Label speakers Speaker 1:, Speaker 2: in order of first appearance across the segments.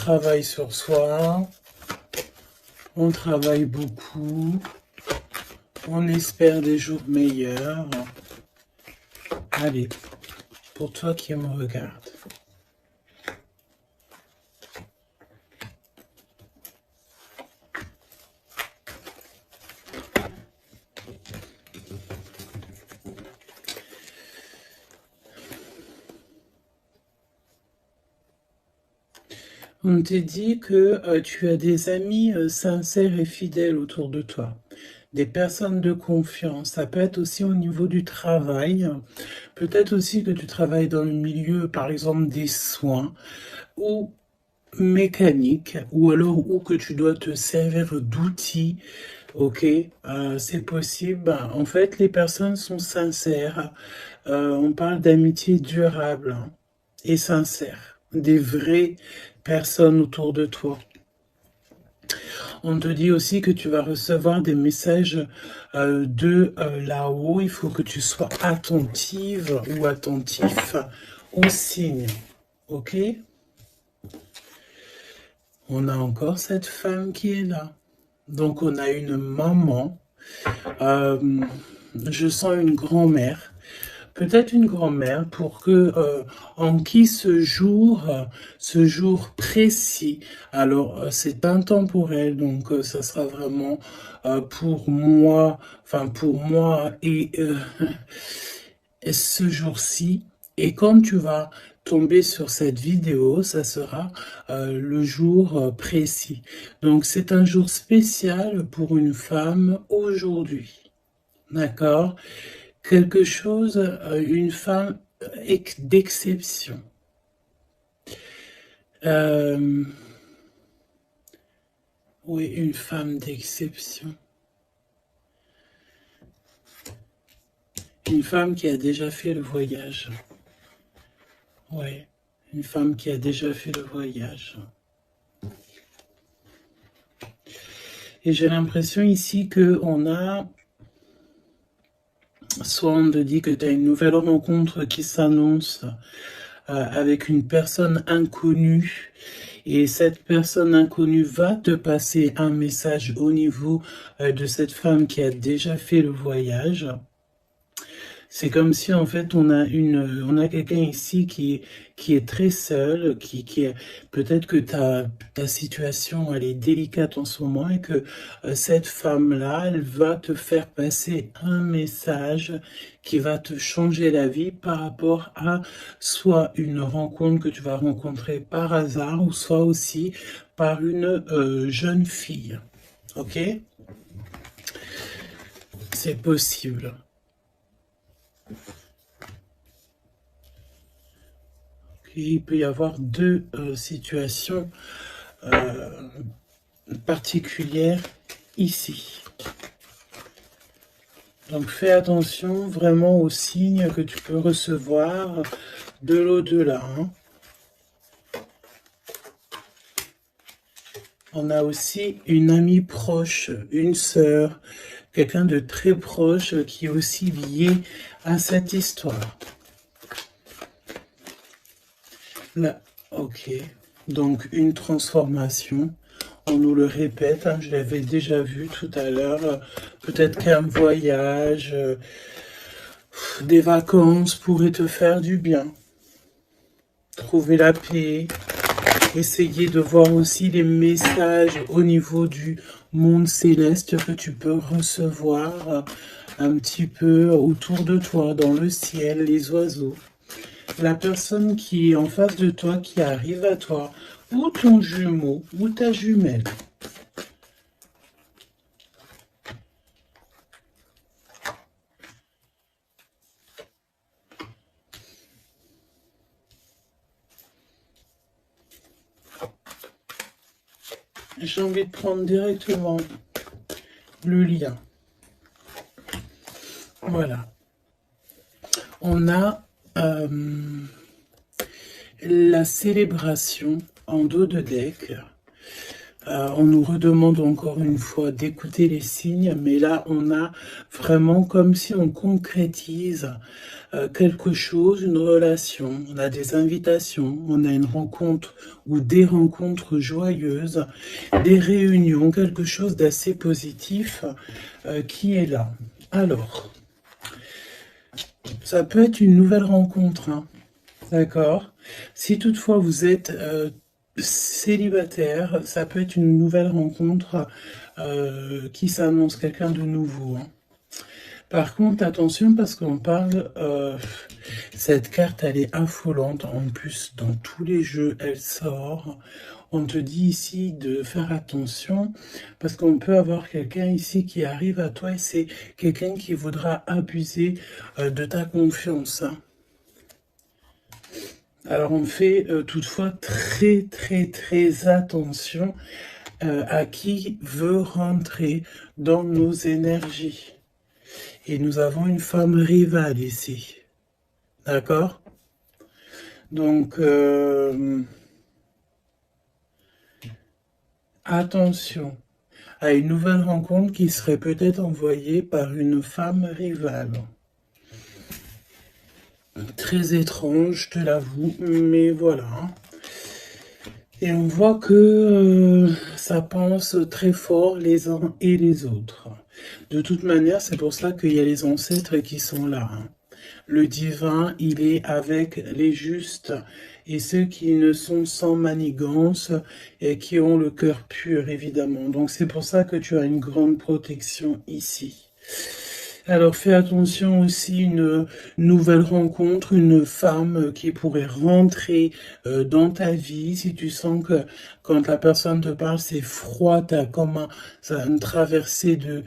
Speaker 1: Travaille sur soi, on travaille beaucoup, on espère des jours meilleurs. Allez, pour toi qui me regarde. On te dit que tu as des amis sincères et fidèles autour de toi, des personnes de confiance. Ça peut être aussi au niveau du travail, peut-être aussi que tu travailles dans le milieu, par exemple, des soins ou mécanique, ou alors ou que tu dois te servir d'outils. Ok, c'est possible. Ben, en fait, les personnes sont sincères. On parle d'amitié durable, hein, et sincère, des vraies personnes autour de toi. On te dit aussi que tu vas recevoir des messages de là-haut. Il faut que tu sois attentive ou attentif aux signes. Ok? On a encore cette femme qui est là. Donc on a une maman. Je sens une grand-mère. Peut-être une grand-mère pour que en qui ce jour précis. Alors c'est intemporel, donc ça sera vraiment pour moi, enfin pour moi et ce jour-ci. Et quand tu vas tomber sur cette vidéo, ça sera le jour précis. Donc c'est un jour spécial pour une femme aujourd'hui. D'accord? Quelque chose, une femme d'exception. Oui, une femme d'exception. Une femme qui a déjà fait le voyage. Oui, une femme qui a déjà fait le voyage. Et j'ai l'impression ici qu'on a... Soit on te dit que tu as une nouvelle rencontre qui s'annonce avec une personne inconnue. Et cette personne inconnue va te passer un message au niveau de cette femme qui a déjà fait le voyage. C'est comme si en fait on a quelqu'un ici qui est très seul, qui est peut-être que ta situation elle est délicate en ce moment et que cette femme-là, elle va te faire passer un message qui va te changer la vie par rapport à soit une rencontre que tu vas rencontrer par hasard ou soit aussi par une jeune fille. Ok? C'est possible. Il peut y avoir deux situations particulières ici. Donc fais attention vraiment aux signes que tu peux recevoir de l'au-delà. Hein. On a aussi une amie proche, une sœur, quelqu'un de très proche qui est aussi lié à cette histoire. Là, ok. Donc une transformation. On nous le répète, hein, je l'avais déjà vu tout à l'heure. Peut-être qu'un voyage, des vacances pourraient te faire du bien. Trouver la paix. Essayer de voir aussi les messages au niveau du monde céleste que tu peux recevoir un petit peu autour de toi, dans le ciel, les oiseaux. La personne qui est en face de toi, qui arrive à toi, ou ton jumeau, ou ta jumelle. J'ai envie de prendre directement le lien. Voilà. On a la célébration en dos de deck. On nous redemande encore une fois d'écouter les signes, mais là, on a vraiment comme si on concrétise quelque chose, une relation, on a des invitations, on a une rencontre ou des rencontres joyeuses, des réunions, quelque chose d'assez positif qui est là. Alors, ça peut être une nouvelle rencontre, hein, d'accord? Si toutefois vous êtes célibataire, ça peut être une nouvelle rencontre qui s'annonce, quelqu'un de nouveau, hein. Par contre, attention parce qu'on parle, cette carte elle est affolante, en plus dans tous les jeux elle sort. On te dit ici de faire attention parce qu'on peut avoir quelqu'un ici qui arrive à toi et c'est quelqu'un qui voudra abuser de ta confiance, hein. Alors on fait toutefois très très très attention à qui veut rentrer dans nos énergies. Et nous avons une femme rivale ici. D'accord? Donc, attention à une nouvelle rencontre qui serait peut-être envoyée par une femme rivale. Très étrange, je te l'avoue, mais voilà. Et on voit que ça pense très fort les uns et les autres. De toute manière, c'est pour ça qu'il y a les ancêtres qui sont là, hein. Le divin, il est avec les justes et ceux qui ne sont sans manigance et qui ont le cœur pur, évidemment. Donc c'est pour ça que tu as une grande protection ici. Alors fais attention aussi, une nouvelle rencontre, une femme qui pourrait rentrer dans ta vie. Si tu sens que quand la personne te parle, c'est froid, tu as comme une traversée de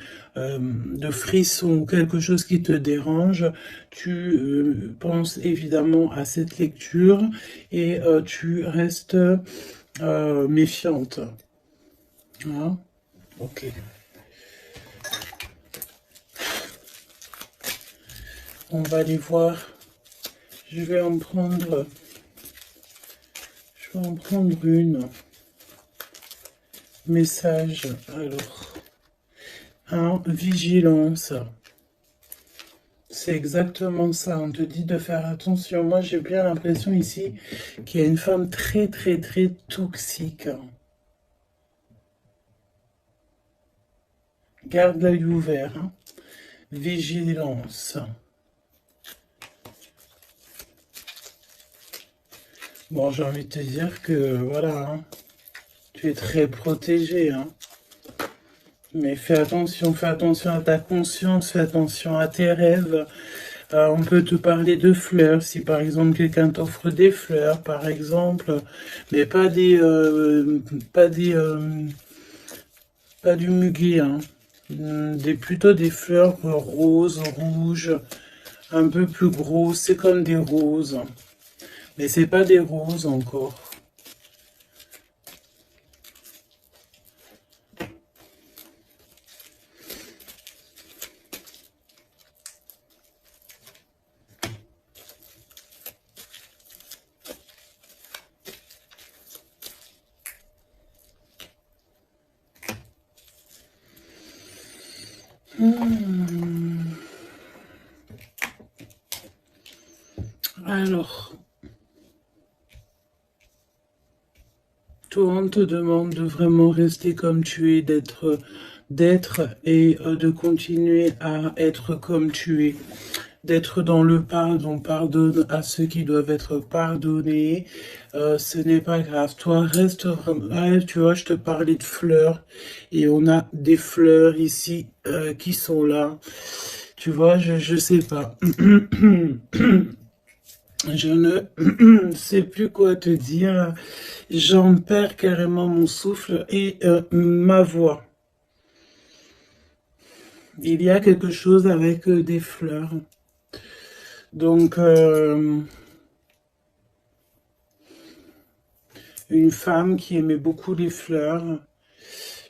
Speaker 1: frissons ou quelque chose qui te dérange, tu penses évidemment à cette lecture et tu restes méfiante. Hein? Ok. On va aller voir. Je vais en prendre une. Message. Alors, vigilance. C'est exactement ça. On te dit de faire attention. Moi, j'ai bien l'impression ici qu'il y a une femme très, très, très toxique. Garde l'œil ouvert, hein. Vigilance. Bon, j'ai envie de te dire que, voilà, hein, tu es très protégé, hein. Mais fais attention à ta conscience, fais attention à tes rêves. On peut te parler de fleurs, si par exemple quelqu'un t'offre des fleurs, par exemple, mais pas du muguet, hein. Plutôt des fleurs roses, rouges, un peu plus grosses, c'est comme des roses. Mais c'est pas des roses encore. Alors, toi, on te demande de vraiment rester comme tu es, d'être et de continuer à être comme tu es, d'être dans le pardon, pardonne à ceux qui doivent être pardonnés, ce n'est pas grave, toi reste, tu vois, je te parlais de fleurs, et on a des fleurs ici qui sont là, tu vois, je sais pas, je ne sais plus quoi te dire, j'en perds carrément mon souffle et ma voix. Il y a quelque chose avec des fleurs. Donc, une femme qui aimait beaucoup les fleurs.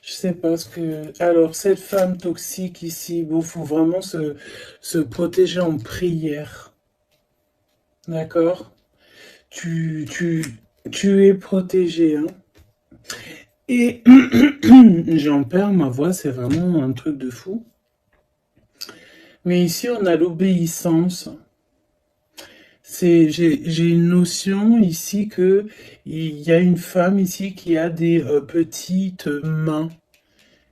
Speaker 1: Je sais pas ce que... Alors, cette femme toxique ici, bon, faut vraiment se protéger en prière. D'accord? Tu es protégé, hein? Et j'en perds ma voix, c'est vraiment un truc de fou. Mais ici, on a l'obéissance. J'ai une notion ici que il y a une femme ici qui a des petites mains,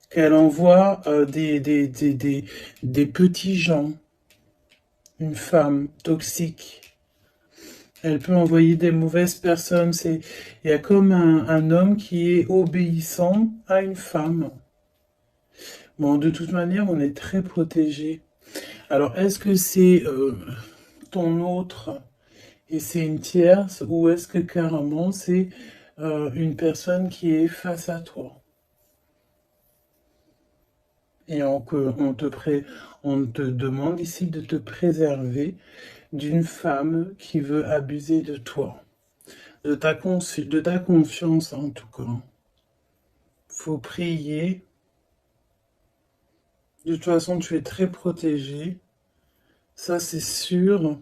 Speaker 1: qu'elle envoie des petits gens, une femme toxique. Elle peut envoyer des mauvaises personnes. Il y a comme un homme qui est obéissant à une femme. Bon, de toute manière, on est très protégé. Alors, est-ce que c'est ton autre et c'est une tierce ou est-ce que carrément c'est une personne qui est face à toi? Et on te demande ici de te préserver d'une femme qui veut abuser de toi, de ta confiance en tout cas. Faut prier. De toute façon, tu es très protégé. Ça, c'est sûr.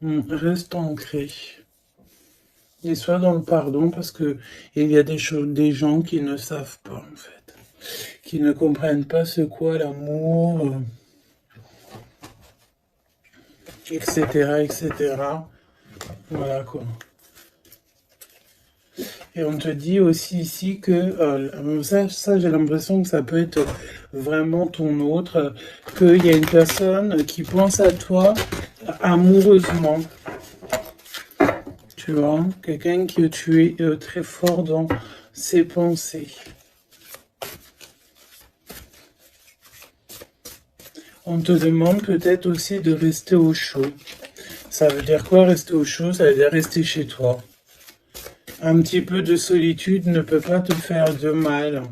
Speaker 1: Reste ancré. Et sois dans le pardon parce que il y a des gens qui ne savent pas, en fait. Qui ne comprennent pas ce qu'est l'amour, etc., etc. Voilà, quoi. Et on te dit aussi ici que ça j'ai l'impression que ça peut être vraiment ton autre, qu'il y a une personne qui pense à toi amoureusement. Tu vois, quelqu'un que tu es très fort dans ses pensées. On te demande peut-être aussi de rester au chaud. Ça veut dire quoi rester au chaud? Ça veut dire rester chez toi. Un petit peu de solitude ne peut pas te faire de mal.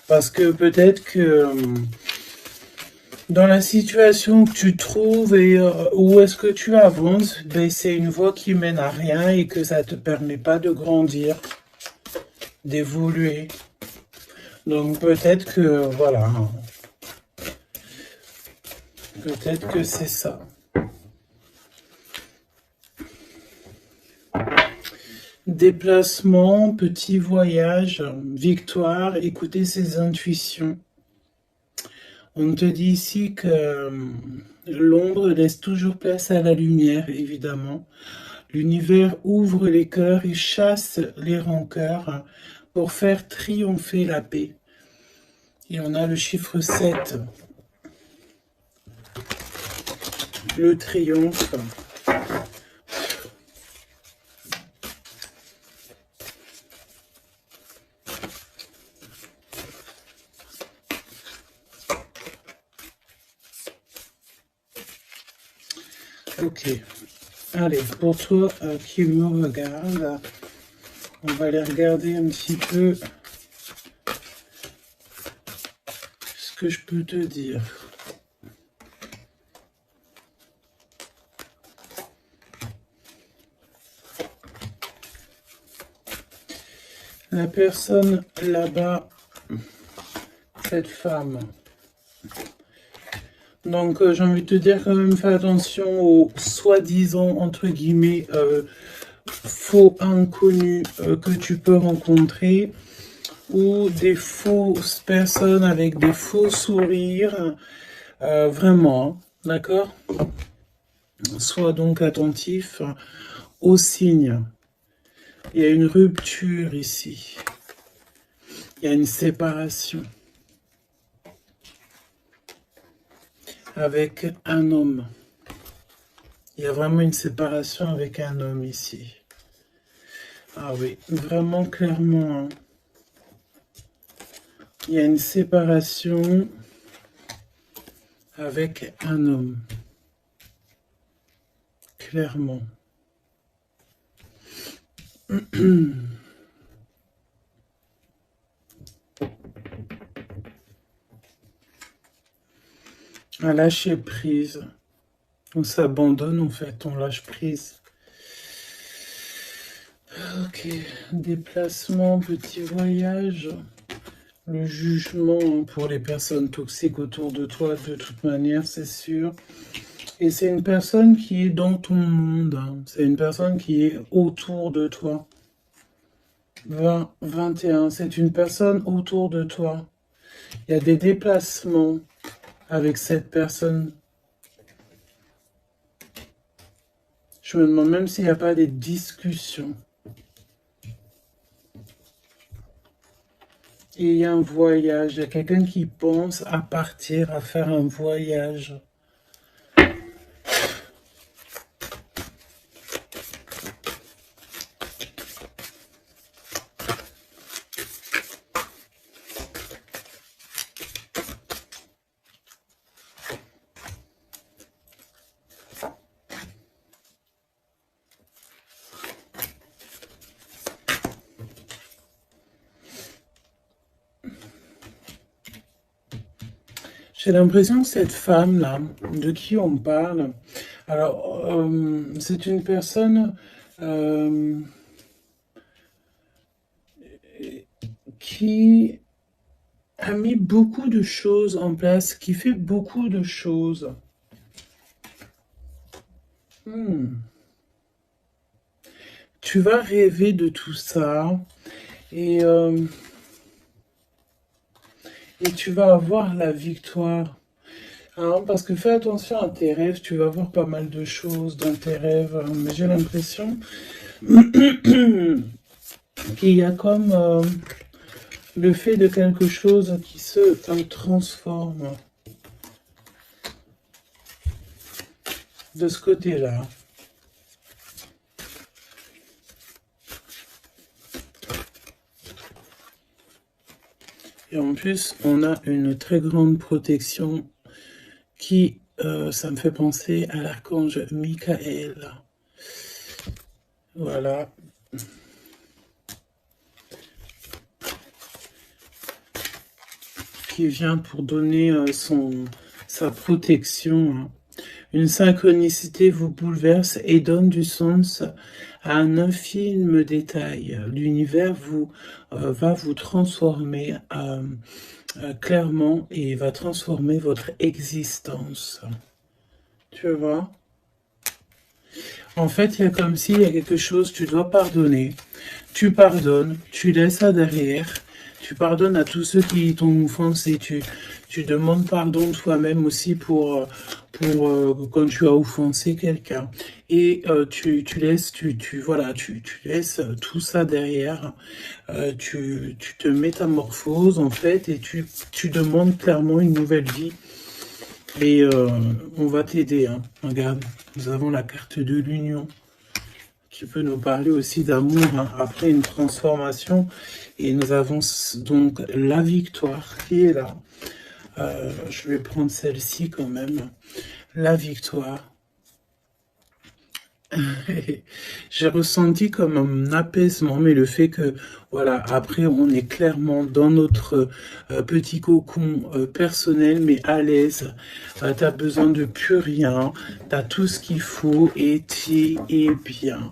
Speaker 1: Parce que peut-être que dans la situation que tu trouves et où est-ce que tu avances, ben, c'est une voie qui mène à rien et que ça ne te permet pas de grandir, d'évoluer. Donc peut-être que, voilà, peut-être que c'est ça. Déplacement, petit voyage, victoire, écouter ses intuitions. On te dit ici que l'ombre laisse toujours place à la lumière, évidemment. L'univers ouvre les cœurs et chasse les rancœurs pour faire triompher la paix. Et on a le chiffre 7. Le triomphe. Ok. Allez, pour toi qui me regarde, on va aller regarder un petit peu ce que je peux te dire. La personne là-bas, cette femme. Donc j'ai envie de te dire quand même, fais attention aux soi-disant, entre guillemets, faux inconnus que tu peux rencontrer ou des fausses personnes avec des faux sourires. Vraiment, d'accord? Sois donc attentif aux signes. Il y a une rupture ici. Il y a une séparation avec un homme. Il y a vraiment une séparation avec un homme ici. Ah oui, vraiment clairement. Hein. Il y a une séparation avec un homme. Clairement. Un lâcher prise. On s'abandonne en fait, on lâche prise. Ok, déplacement, petit voyage. Le jugement pour les personnes toxiques autour de toi, de toute manière, c'est sûr. Et c'est une personne qui est dans ton monde, hein. C'est une personne qui est autour de toi. 20, 21, c'est une personne autour de toi. Il y a des déplacements avec cette personne. Je me demande même s'il n'y a pas des discussions. Et il y a un voyage. Il y a quelqu'un qui pense à partir, à faire un voyage. J'ai l'impression que cette femme-là, de qui on parle, alors, c'est une personne qui a mis beaucoup de choses en place, qui fait beaucoup de choses. Tu vas rêver de tout ça et tu vas avoir la victoire. Hein, parce que fais attention à tes rêves, tu vas voir pas mal de choses dans tes rêves. Mais j'ai l'impression qu'il y a comme le fait de quelque chose qui se transforme de ce côté-là. Et en plus, on a une très grande protection qui, ça me fait penser à l'archange Michael. Voilà. Qui vient pour donner sa protection. Hein. Une synchronicité vous bouleverse et donne du sens à un infime détail. L'univers va vous transformer clairement et va transformer votre existence. Tu vois? En fait, il y a comme s'il y a quelque chose, tu dois pardonner. Tu pardonnes, tu laisses ça derrière. Tu pardonnes à tous ceux qui t'ont offensé. Tu demandes pardon toi-même aussi pour quand tu as offensé quelqu'un. Et tu laisses, voilà, tu laisses tout ça derrière. Tu te métamorphoses en fait et tu demandes clairement une nouvelle vie. Et on va t'aider. Hein. Regarde, nous avons la carte de l'union qui peut nous parler aussi d'amour hein, après une transformation. Et nous avons donc la victoire qui est là. Je vais prendre celle-ci quand même. La victoire. J'ai ressenti comme un apaisement, mais le fait que, voilà, après, on est clairement dans notre petit cocon personnel, mais à l'aise. T'as besoin de plus rien. T'as tout ce qu'il faut et tu es bien.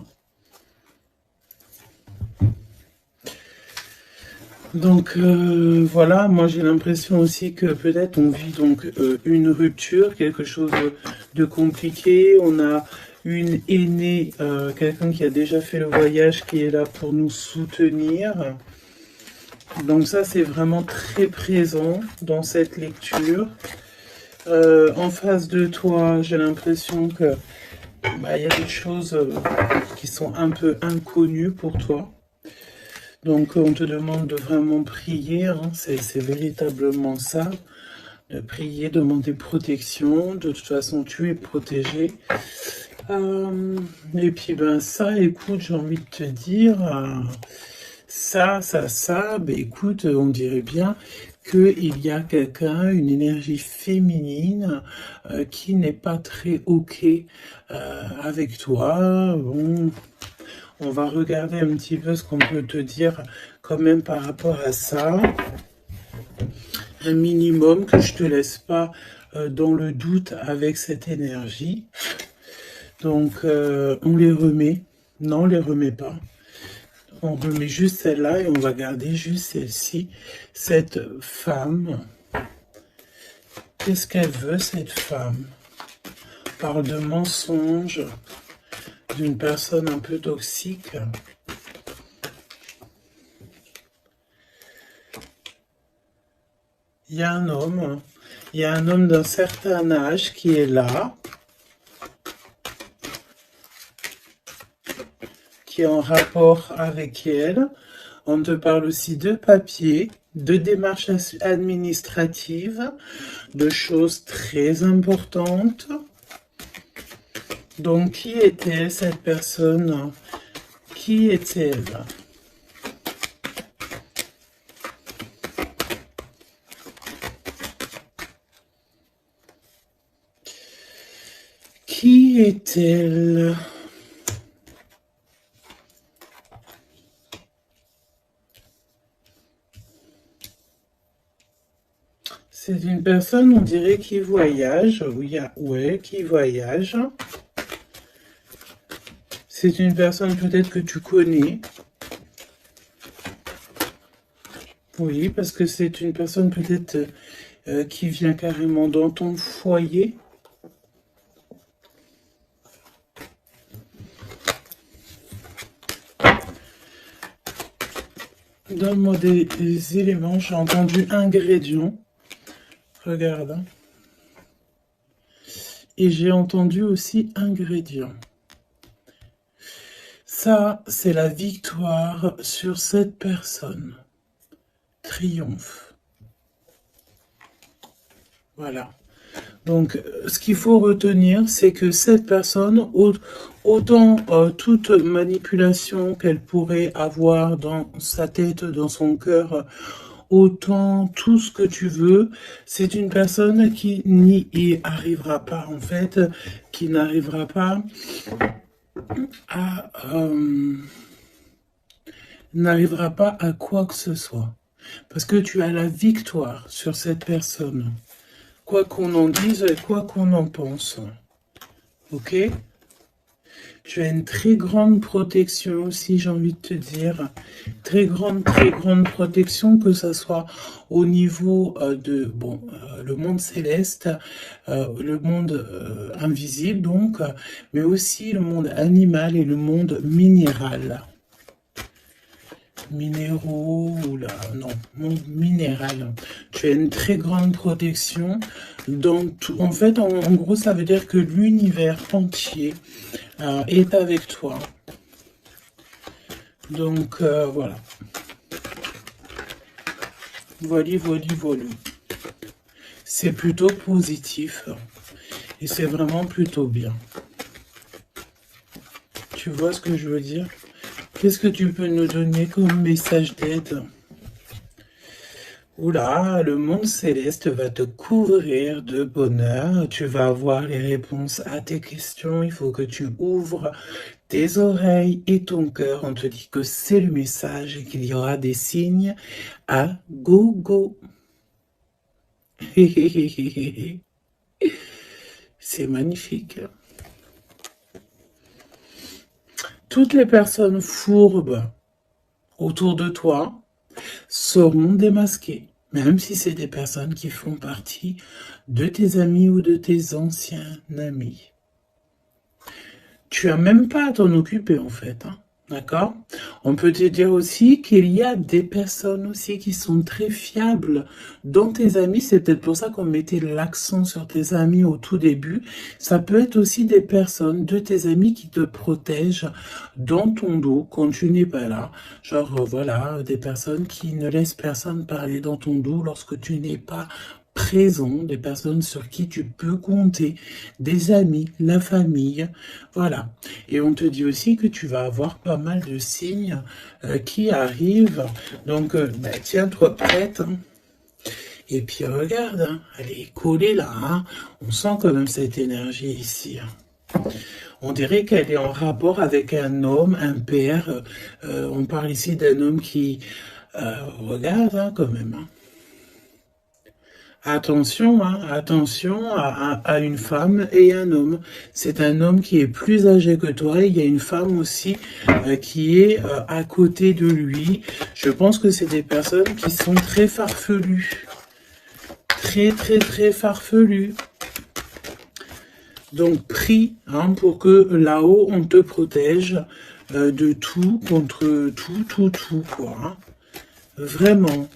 Speaker 1: Donc voilà, moi j'ai l'impression aussi que peut-être on vit donc une rupture, quelque chose de compliqué. On a une aînée, quelqu'un qui a déjà fait le voyage, qui est là pour nous soutenir. Donc ça c'est vraiment très présent dans cette lecture. En face de toi, j'ai l'impression que y a des choses qui sont un peu inconnues pour toi. Donc on te demande de vraiment prier, hein, c'est véritablement ça, de prier, demander protection, de toute façon tu es protégé. Et puis ben ça, écoute, j'ai envie de te dire, ça, ben écoute, on dirait bien qu'il y a quelqu'un, une énergie féminine qui n'est pas très ok avec toi. Bon, on va regarder un petit peu ce qu'on peut te dire quand même par rapport à ça. Un minimum que je te laisse pas dans le doute avec cette énergie. Donc, on les remet. Non, on les remet pas. On remet juste celle-là et on va garder juste celle-ci. Cette femme. Qu'est-ce qu'elle veut, cette femme? parle de mensonges, d'une personne un peu toxique. Il y a un homme d'un certain âge qui est là, qui est en rapport avec elle. On te parle aussi de papier, de démarches administratives, de choses très importantes. Donc, qui était cette personne? Qui est-elle? Qui est-elle? C'est une personne, on dirait, qui voyage. Oui, ouais, qui voyage. C'est une personne peut-être que tu connais. Oui, parce que c'est une personne peut-être qui vient carrément dans ton foyer. Donne-moi des éléments. J'ai entendu ingrédients. Regarde. Et j'ai entendu aussi ingrédients. Ça, c'est la victoire sur cette personne. Triomphe. Voilà. Donc, ce qu'il faut retenir, c'est que cette personne, autant toute manipulation qu'elle pourrait avoir dans sa tête, dans son cœur, autant tout ce que tu veux, c'est une personne qui n'y arrivera pas, en fait, qui n'arrivera pas à quoi que ce soit. Parce que tu as la victoire sur cette personne. Quoi qu'on en dise et quoi qu'on en pense. Ok? Tu as une très grande protection aussi, j'ai envie de te dire. Très grande protection, que ce soit au niveau de le monde céleste, le monde invisible donc, mais aussi le monde animal et le monde minéral. Minéraux, monde minéral. Tu as une très grande protection. En fait, en gros, ça veut dire que l'univers entier est avec toi. Donc, voilà. Voilà. C'est plutôt positif. Et c'est vraiment plutôt bien. Tu vois ce que je veux dire? Qu'est-ce que tu peux nous donner comme message d'aide? Oula, le monde céleste va te couvrir de bonheur. Tu vas avoir les réponses à tes questions. Il faut que tu ouvres tes oreilles et ton cœur. On te dit que c'est le message et qu'il y aura des signes à gogo. C'est magnifique. Toutes les personnes fourbes autour de toi seront démasquées, même si c'est des personnes qui font partie de tes amis ou de tes anciens amis. Tu n'as même pas à t'en occuper en fait, hein, d'accord? On peut te dire aussi qu'il y a des personnes aussi qui sont très fiables dans tes amis. C'est peut-être pour ça qu'on mettait l'accent sur tes amis au tout début. Ça peut être aussi des personnes de tes amis qui te protègent dans ton dos quand tu n'es pas là. Genre, voilà, des personnes qui ne laissent personne parler dans ton dos lorsque tu n'es pas présent, des personnes sur qui tu peux compter, des amis, la famille, voilà. Et on te dit aussi que tu vas avoir pas mal de signes qui arrivent, donc tiens-toi prête, hein. Et puis regarde, hein, elle est collée là, hein. On sent quand même cette énergie ici, hein. On dirait qu'elle est en rapport avec un homme, un père, on parle ici d'un homme qui regarde, hein, quand même, hein. Attention, hein, attention à une femme et un homme. C'est un homme qui est plus âgé que toi et il y a une femme aussi qui est à côté de lui. Je pense que c'est des personnes qui sont très farfelues. Très farfelues. Donc, prie hein, pour que là-haut, on te protège de tout, contre tout, quoi. Hein. Vraiment.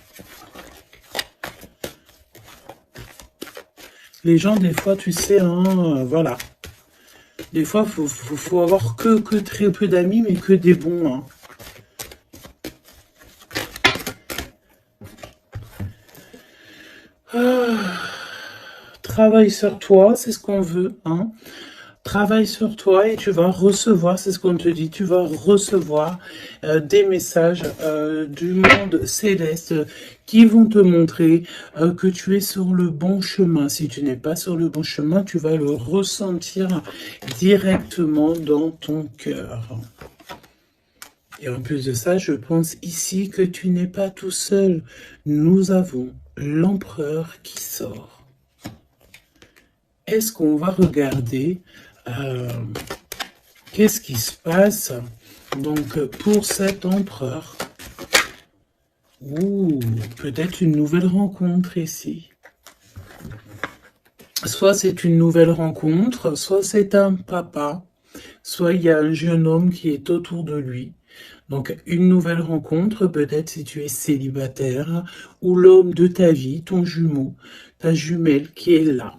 Speaker 1: Les gens, des fois, tu sais, hein, voilà. Des fois, faut avoir que très peu d'amis, mais que des bons. Hein. Travaille sur toi, c'est ce qu'on veut. Hein. Travaille sur toi et tu vas recevoir, c'est ce qu'on te dit, tu vas recevoir des messages du monde céleste qui vont te montrer que tu es sur le bon chemin. Si tu n'es pas sur le bon chemin, tu vas le ressentir directement dans ton cœur. Et en plus de ça, je pense ici que tu n'es pas tout seul. Nous avons l'empereur qui sort. Est-ce qu'on va regarder qu'est-ce qui se passe donc pour cet empereur? Ouh, peut-être une nouvelle rencontre ici. Soit c'est une nouvelle rencontre, soit c'est un papa, soit il y a un jeune homme qui est autour de lui. Donc une nouvelle rencontre, peut-être si tu es célibataire, ou l'homme de ta vie, ton jumeau, ta jumelle qui est là.